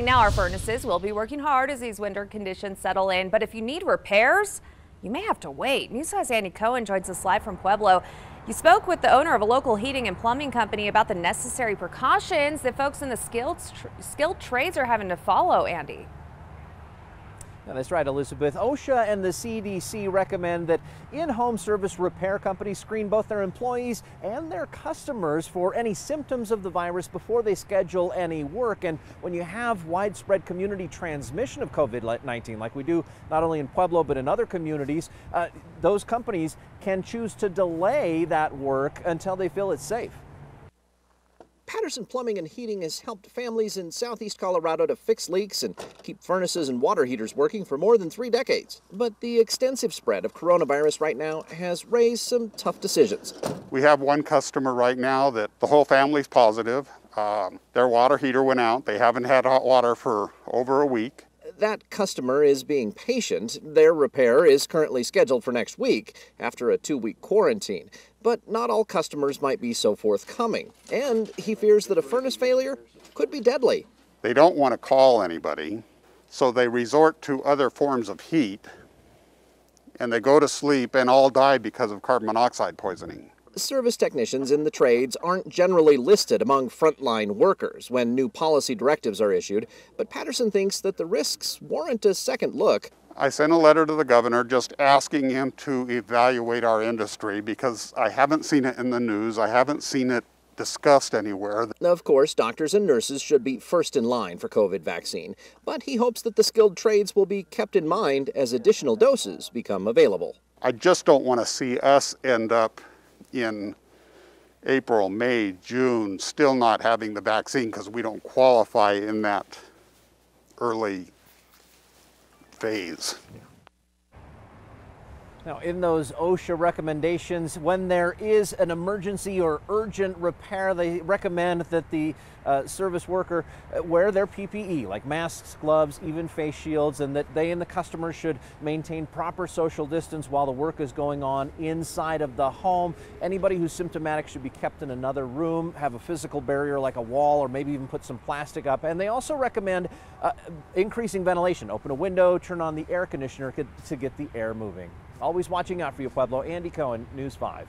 Now our furnaces will be working hard as these winter conditions settle in, but if you need repairs, you may have to wait. News 5's Andy Cohen joins us live from Pueblo. You spoke with the owner of a local heating and plumbing company about the necessary precautions that folks in the skilled trades are having to follow, Andy. Yeah, that's right, Elizabeth. OSHA and the CDC recommend that in-home service repair companies screen both their employees and their customers for any symptoms of the virus before they schedule any work. And when you have widespread community transmission of COVID-19, like we do not only in Pueblo but in other communities, those companies can choose to delay that work until they feel it's safe. Patterson Plumbing and Heating has helped families in southeast Colorado to fix leaks and keep furnaces and water heaters working for more than 3 decades. But the extensive spread of coronavirus right now has raised some tough decisions. We have one customer right now that the whole family's positive. Their water heater went out. They haven't had hot water for over a week. That customer is being patient. Their repair is currently scheduled for next week after a 2-week quarantine. But not all customers might be so forthcoming. And he fears that a furnace failure could be deadly. They don't want to call anybody, so they resort to other forms of heat, and they go to sleep and all die because of carbon monoxide poisoning. Service technicians in the trades aren't generally listed among frontline workers when new policy directives are issued, but Patterson thinks that the risks warrant a second look. I sent a letter to the governor just asking him to evaluate our industry because I haven't seen it in the news. I haven't seen it discussed anywhere. Of course, doctors and nurses should be first in line for COVID vaccine, but he hopes that the skilled trades will be kept in mind as additional doses become available. I just don't want to see us end up in April, May, June, still not having the vaccine because we don't qualify in that early phase. Now, in those OSHA recommendations, when there is an emergency or urgent repair, they recommend that the service worker wear their PPE, like masks, gloves, even face shields, and that they and the customer should maintain proper social distance while the work is going on inside of the home. Anybody who's symptomatic should be kept in another room, have a physical barrier like a wall, or maybe even put some plastic up. And they also recommend increasing ventilation. Open a window, turn on the air conditioner to get the air moving. Always watching out for you, Pueblo. Andy Cohen, News 5.